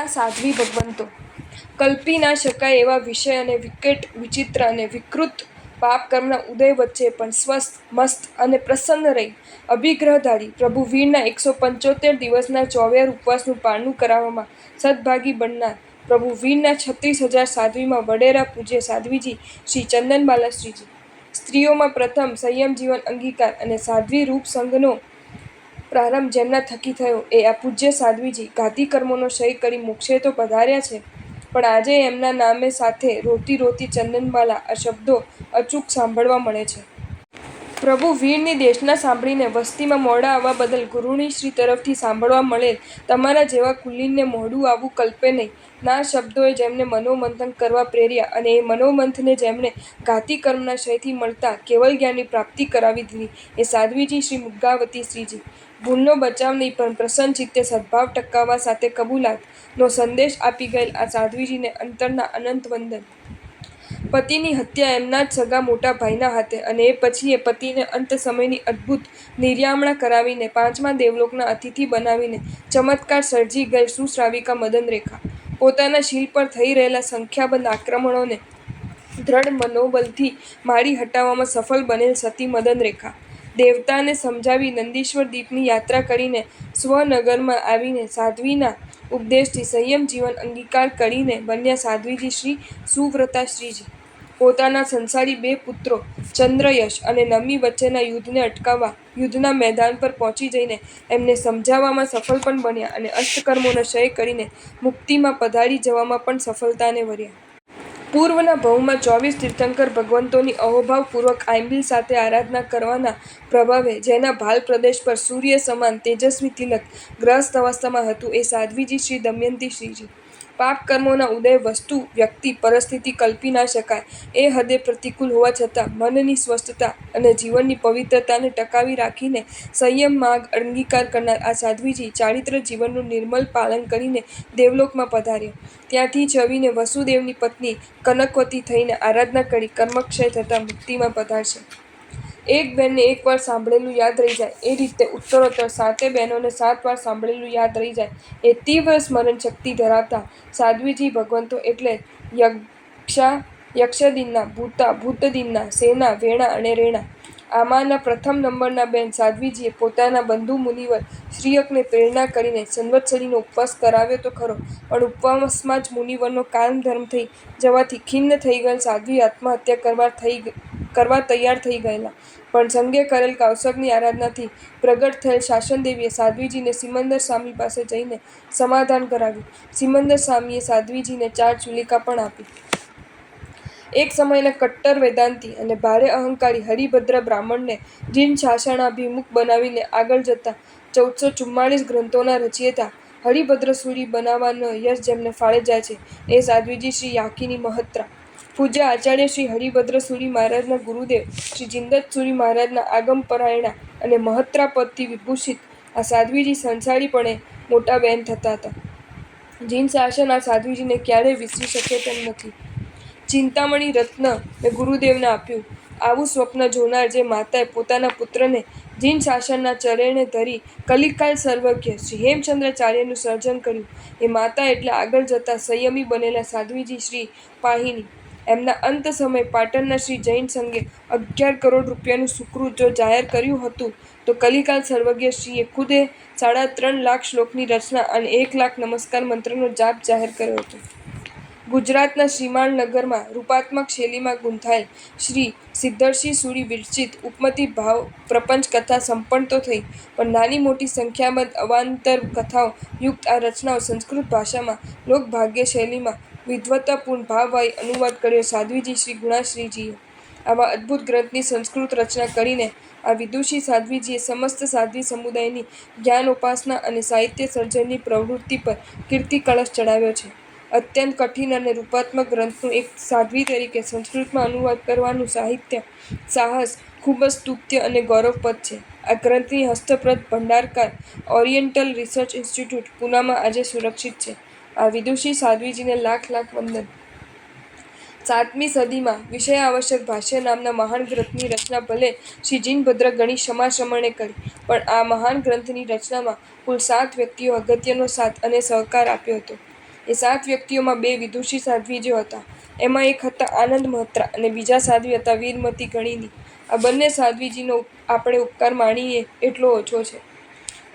આપણા સાધ્વી ભગવંતો, કલ્પી ના શકાય એવા વિષય અને વિકટ, વિચિત્ર અને વિકૃત પાપ કર્મના ઉદય વચ્ચે પણ સ્વસ્થ, મસ્ત અને પ્રસન્ન રહી અભિગ્રહધારી પ્રભુ વીરના 175 દિવસના ચોવીયાર ઉપવાસનું પારણું કરાવવામાં સદભાગી બનનાર પ્રભુ વીરના 36,000 સાધ્વીમાં વડેરા પૂજ્ય સાધ્વીજી શ્રી ચંદનબાલા શ્રીજી, સ્ત્રીઓમાં પ્રથમ સંયમ જીવન અંગીકાર અને સાધ્વી રૂપ સંઘનો પ્રારંભ જેમના થકી થયો એ આ પૂજ્ય સાધ્વીજી ઘાતી કર્મોનો ક્ષય કરી મોક્ષે તો પધાર્યા છે, પણ આજે એમના નામે સાથે રોતી રોતી ચંદનબાલા આ શબ્દો અચૂક સાંભળવા મળે છે. પ્રભુ વીરની દેશના સાંભળીને વસ્તીમાં મોડા આવવા બદલ ગુરુણીશ્રી તરફથી સાંભળવા મળેલ તમારા જેવા કુલીનને મોડું આવવું કલ્પે નહીં ના શબ્દોએ જેમને મનોમંથન કરવા પ્રેર્યા અને એ મનોમંથને જેમણે ઘાતી કર્મના ક્ષયથી મળતા કેવલ જ્ઞાનની પ્રાપ્તિ કરાવી દીધી એ સાધ્વીજી શ્રી મુદ્ગાવતી શ્રીજી, ભૂલનો બચાવ નહીં પણ પ્રસન્ન ચિત્તે સદ્ભાવ ટકાવવા સાથે કબૂલાત નો સંદેશ આપી ગયેલ આ સાધ્વીજીને અંતરના અનંત વંદન. પતિની હત્યા એમના જ સગા મોટા ભાઈના હાથે અને એ પછી એ પતિને અંત સમયની અદ્ભુત નિર્યામણા કરાવીને પાંચમા દેવલોકના અતિથિ બનાવીને ચમત્કાર સર્જી ગયેલ સુશ્રાવિકા મદનરેખા, પોતાના શીલ પર થઈ રહેલા સંખ્યાબંધ આક્રમણોને દ્રઢ મનોબલથી મારી હટાવવામાં સફળ બનેલ સતી મદનરેખા, દેવતાને સમજાવી નંદીશ્વર દીપની યાત્રા કરીને સ્વનગરમાં આવીને સાધ્વીના ઉપદેશથી સંયમ જીવન અંગીકાર કરીને બન્યા સાધ્વીજી શ્રી સુવ્રતા શ્રીજી, પોતાના સંસારી બે પુત્રો ચંદ્રયશ અને નમી વચ્ચેના યુદ્ધને અટકાવવા યુદ્ધના મેદાન પર પહોંચી જઈને એમને સમજાવવામાં સફળ પણ બન્યા અને અષ્ટકર્મોનો ક્ષય કરીને મુક્તિમાં પધારી જવામાં પણ સફળતાને વર્યા. પૂર્વના ભવમાં 24 તીર્થંકર ભગવંતોની અહોભાવપૂર્વક આંબિલ સાથે આરાધના કરવાના પ્રભાવે જેના ભાલ પ્રદેશ પર સૂર્ય સમાન તેજસ્વી તિલક ગ્રહસ્થ અવસ્થામાં હતું એ સાધ્વીજી શ્રી દમયંતી શ્રીજી, પાપ કર્મોના ઉદય વસ્તુ, વ્યક્તિ, પરિસ્થિતિ કલ્પી ના શકાય એ હદે પ્રતિકૂળ હોવા છતાં મનની સ્વસ્થતા અને જીવનની પવિત્રતાને ટકાવી રાખીને સંયમ માર્ગ અંગીકાર કરનાર આ સાધ્વીજી ચારિત્ર જીવનનું નિર્મલ પાલન કરીને દેવલોકમાં પધાર્યા. ત્યાંથી છવીને વસુદેવની પત્ની કનકવતી થઈને આરાધના કરી કર્મક્ષય થતાં મુક્તિમાં પધારશે. એક બહેનને એક વાર સાંભળેલું યાદ રહી જાય એ રીતે ઉત્તરોત્તર 7 બહેનોને 7 વાર સાંભળેલું યાદ રહી જાય એ તીવ્ર સ્મરણ શક્તિ ધરાવતા સાધ્વીજી ભગવંતો એટલે યક્ષદિનના, ભૂતા, ભૂતદિનના, સેના, વેણા અને રેણા. આમાંના પ્રથમ નંબરના બહેન સાધ્વીજીએ પોતાના બંધુ મુનિવર શ્રીયકને પ્રેરણા કરીને સંવત્સરીનો ઉપવાસ કરાવ્યો તો ખરો, પણ ઉપવાસમાં જ મુનિવરનો કાલધર્મ થઈ જવાથી ખિન્ન થઈ ગયેલ સાધ્વી આત્મહત્યા કરવા તૈયાર થઈ ગયેલા, પણ સંગે કરેલ કૌશગની આરાધનાથી પ્રગટ થયેલ શાસનદેવીએ સાધ્વીજીને સિમંદર સ્વામી પાસે જઈને સમાધાન કરાવ્યું. સિમંદર સ્વામીએ સાધ્વીજીને 4 ચૂલિકા પણ આપી. એક સમયના કટ્ટર વેદાંતી અને ભારે અહંકારી હરિભદ્ર બ્રાહ્મણને જીન શાસનાભિમુખ બનાવીને આગળ જતા 1444 ગ્રંથોના રચયિતા હરિભદ્રસૂરી બનાવવાનો યશ જેમને ફાળે જાય છે એ સાધ્વીજી શ્રી યાકિની મહત્રા, પૂજ્ય આચાર્ય શ્રી હરિભદ્રસૂરી મહારાજના ગુરુદેવ શ્રી જિંદતસૂરી મહારાજના આગમપરાયણા અને મહત્રા પદથી વિભૂષિત આ સાધ્વીજી સંસારીપણે મોટા બહેન થતા હતા. જીન શાસન આ સાધ્વીજીને ક્યારેય વિસરી શકે તેમ નથી. ચિંતામણી રત્ન મેં ગુરુદેવને આપ્યું. આવું સ્વપ્ન જોનાર જે માતાએ પોતાના પુત્રને જીન શાસનના ચરણે ધરી કલિકાલ સર્વજ્ઞ શ્રી હેમચંદ્રાચાર્યનું સર્જન કર્યું એ માતા એટલે આગળ જતા સંયમી બનેલા સાધ્વીજી શ્રી પાહિની. એમના અંત સમયે પાટણના શ્રી જૈન સંઘે 11 કરોડ રૂપિયાનું સુકૃત જો જાહેર કર્યું હતું તો કલિકાલ સર્વજ્ઞ શ્રીએ ખુદે 3.5 લાખ શ્લોકની રચના અને 1 લાખ નમસ્કાર મંત્રનો જાપ જાહેર કર્યો હતો. ગુજરાતના શ્રીમાળનગરમાં રૂપાત્મક શૈલીમાં ગૂંથાયેલ શ્રી સિદ્ધર્ષિ સૂરી વિરચિત ઉપમતિ ભાવ પ્રપંચ કથા સંપન્ન તો થઈ, પણ નાની મોટી સંખ્યાબંધ અવાંતર કથાઓ યુક્ત આ રચનાઓ સંસ્કૃત ભાષામાં લોકભાગ્ય શૈલીમાં વિદ્વત્તાપૂર્ણ ભાવવાહી અનુવાદ કર્યો સાધ્વીજી શ્રી ગુણાશ્રીજીએ. આવા અદ્ભુત ગ્રંથની સંસ્કૃત રચના કરીને આ વિદુષી સાધ્વીજીએ સમસ્ત સાધ્વી સમુદાયની જ્ઞાનોપાસના અને સાહિત્ય સર્જનની પ્રવૃત્તિ પર કીર્તિ કળશ ચડાવ્યો છે. અત્યંત કઠિન અને રૂપાત્મક ગ્રંથનું એક સાધ્વી તરીકે સંસ્કૃતમાં અનુવાદ કરવાનું સાહિત્ય સાહસ ખૂબ જ સ્તુત્ય અને ગૌરવપદ છે. આ ગ્રંથની હસ્તપ્રત ભંડારકાર ઓરિયેન્ટલ રિસર્ચ ઇન્સ્ટિટ્યૂટ, પૂનામાં આજે સુરક્ષિત છે. આ વિદુષી સાધ્વીજીને લાખ લાખ વંદન. 7મી સદીમાં વિષયાવશ્યક ભાષ્ય નામના મહાન ગ્રંથની રચના ભલે શ્રી જીનભદ્ર ગણી ક્ષમાશ્રમણે કરી, પણ આ મહાન ગ્રંથની રચનામાં કુલ 7 વ્યક્તિઓ અગત્યનો સાથ અને સહકાર આપ્યો હતો. એ 7 વ્યક્તિઓમાં 2 વિદુષી સાધ્વીજીઓ હતા. એમાં એક હતા આનંદ મહત્રા અને બીજા સાધ્વી હતા વીરમતી ગણીની. આ બંને સાધ્વીજીનો આપણે ઉપકાર માણીએ એટલો ઓછો છે.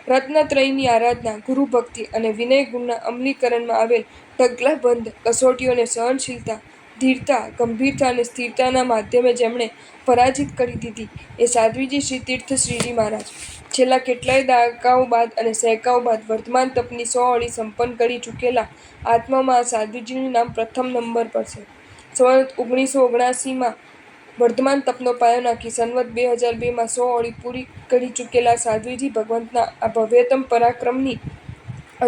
રત્નત્રયની આરાધના, ગુરુભક્તિ અને વિનય ગુણના અમલીકરણમાં આવેલ ઢગલાબંધ કસોટીઓને સહનશીલતા, ધીરતા, ગંભીરતા અને સ્થિરતાના માધ્યમે જેમણે પરાજિત કરી દીધી એ સાધ્વીજી શ્રી તીર્થશ્રીજી મહારાજ. છેલ્લા કેટલાય દાયકાઓ બાદ અને સહેકાઓ બાદ વર્ધમાન તપની 100 અળી સંપન્ન કરી ચૂકેલા આત્મામાં આ સાધ્વીજીનું નામ પ્રથમ નંબર પર છે. સંવત 1979માં વર્ધમાન તપનો પાયો નાખી સંવત 2002માં 100 અળી પૂરી કરી ચૂકેલા સાધ્વીજી ભગવંતના આ ભવ્યતમ પરાક્રમની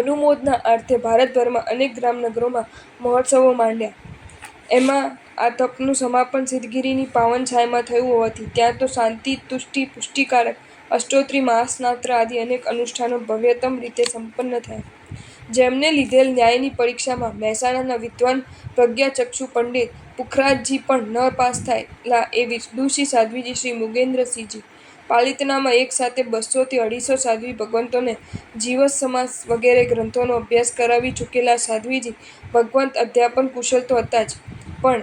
અનુમોદના અર્થે ભારતભરમાં અનેક ગ્રામનગરોમાં મહોત્સવો માંડ્યા. એમાં આ તપનું સમાપન સિદ્ધગિરિની પાવન છાયામાં થયું હોવાથી ત્યાં તો શાંતિ, તુષ્ટિ, પુષ્ટિકારક, અષ્ટોત્તરી, મહાસ્નાત્ર આદિ અનેક અનુષ્ઠાનો ભવ્યતમ રીતે સંપન્ન થયા. જેમને લીધેલ ન્યાયની પરીક્ષામાં મહેસાણાના વિદ્વાન પ્રજ્ઞાચક્ષુ પંડિત પુખરાજજી પણ ન પાસ થયેલા એ વિદુષી સાધ્વીજી શ્રી મુગેન્દ્રસિંહજી. પાલિતાનામાં એક સાથે 200 થી 250 સાધ્વી ભગવંતોને જીવસમાસ વગેરે ગ્રંથોનો અભ્યાસ કરાવી ચૂકેલા સાધ્વીજી ભગવંત અધ્યાપન કુશળ તો હતા જ, પણ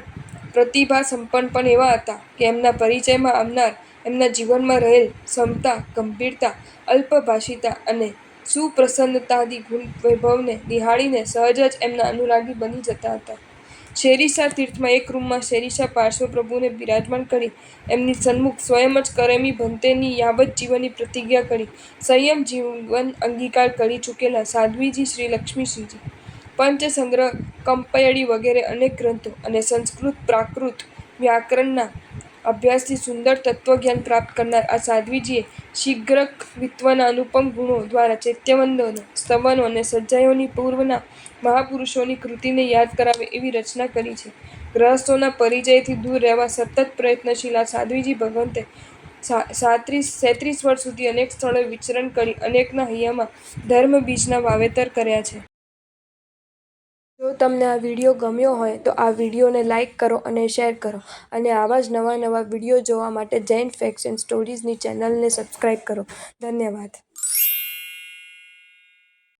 પ્રતિભા સંપન્ન પણ એવા હતા કે એમના પરિચયમાં આવનાર એમના જીવનમાં રહેલ સમતા, ગંભીરતા, અલ્પભાષિતા અને સુપ્રસન્નતાદિ ગુણ વૈભવને નિહાળીને સહજ જ એમના અનુરાગી બની જતા હતા. શેરીસા તીર્થમાં એક રૂમમાં શેરીસા પાર્શ્વ પ્રભુને બિરાજમાન કરી એમની સન્મુખ સ્વયં જ કરમી ભંતેની યાવત જીવનની પ્રતિજ્ઞા કરી સંયમ જીવન અંગીકાર કરી ચૂકેલા સાધ્વીજી શ્રી લક્ષ્મીશ્રીજી. પંચસંગ્રહ, કંપયડી વગેરે અનેક ગ્રંથો અને સંસ્કૃત પ્રાકૃત વ્યાકરણના અભ્યાસથી સુંદર તત્વજ્ઞાન પ્રાપ્ત કરનાર આ સાધ્વીજીએ શીઘ્રકવિત્વના અનુપમ ગુણો દ્વારા ચૈત્યવંદનો, સ્તવનો અને સજ્જાયોની પૂર્વના મહાપુરુષોની કૃતિને યાદ કરાવે એવી રચના કરી છે. ગ્રહસ્થોના પરિચયથી દૂર રહેવા સતત પ્રયત્નશીલ આ સાધ્વીજી ભગવંતે 37 વર્ષ સુધી અનેક સ્થળોએ વિચરણ કરી અનેકના હૈયામાં ધર્મબીજના વાવેતર કર્યા છે. જો તમને આ વિડીયો ગમ્યો હોય તો આ વિડીયોને લાઇક કરો અને શેર કરો અને આવા જ નવા વિડીયો જોવા માટે જૈન ફેક્ટ્સ એન્ડ સ્ટોરીઝની ચેનલને સબસ્ક્રાઇબ કરો. ધન્યવાદ.